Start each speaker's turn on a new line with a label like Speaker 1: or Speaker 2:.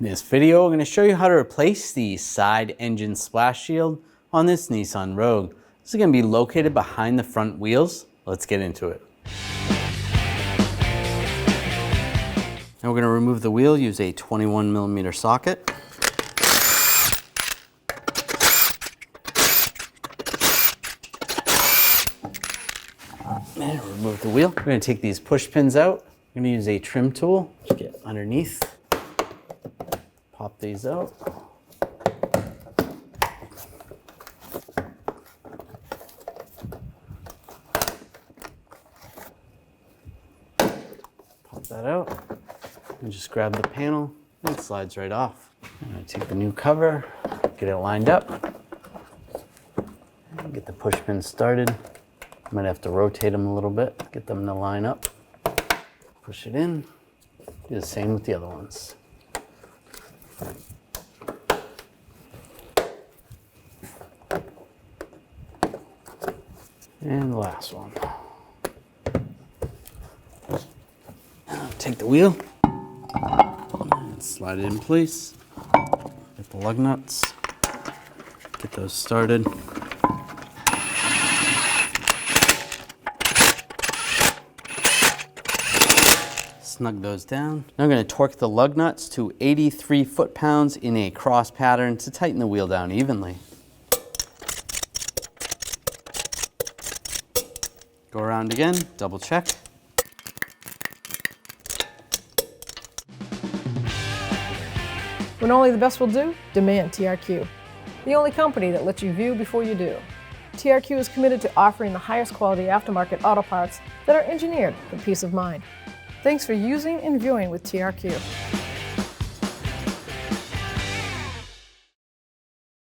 Speaker 1: In this video, I'm going to show you how to replace the side engine splash shield on this Nissan Rogue. This is going to be located behind the front wheels. Let's get into it. Now we're going to remove the wheel, use a 21mm socket. And remove the wheel. We're going to take these push pins out. We're going to use a trim tool to get underneath. Pop these out. Pop that out. And just grab the panel and it slides right off. I'm going to take the new cover, get it lined up, and get the push pins started. I might have to rotate them a little bit, get them to line up. Push it in. Do the same with the other ones. And the last one. Now take the wheel and slide it in place. Get the lug nuts. Get those started. Snug those down. Now I'm going to torque the lug nuts to 83 foot-pounds in a cross pattern to tighten the wheel down evenly. Go around again, double check.
Speaker 2: When only the best will do, demand TRQ. The only company that lets you view before you do. TRQ is committed to offering the highest quality aftermarket auto parts that are engineered for peace of mind. Thanks for using and viewing with TRQ.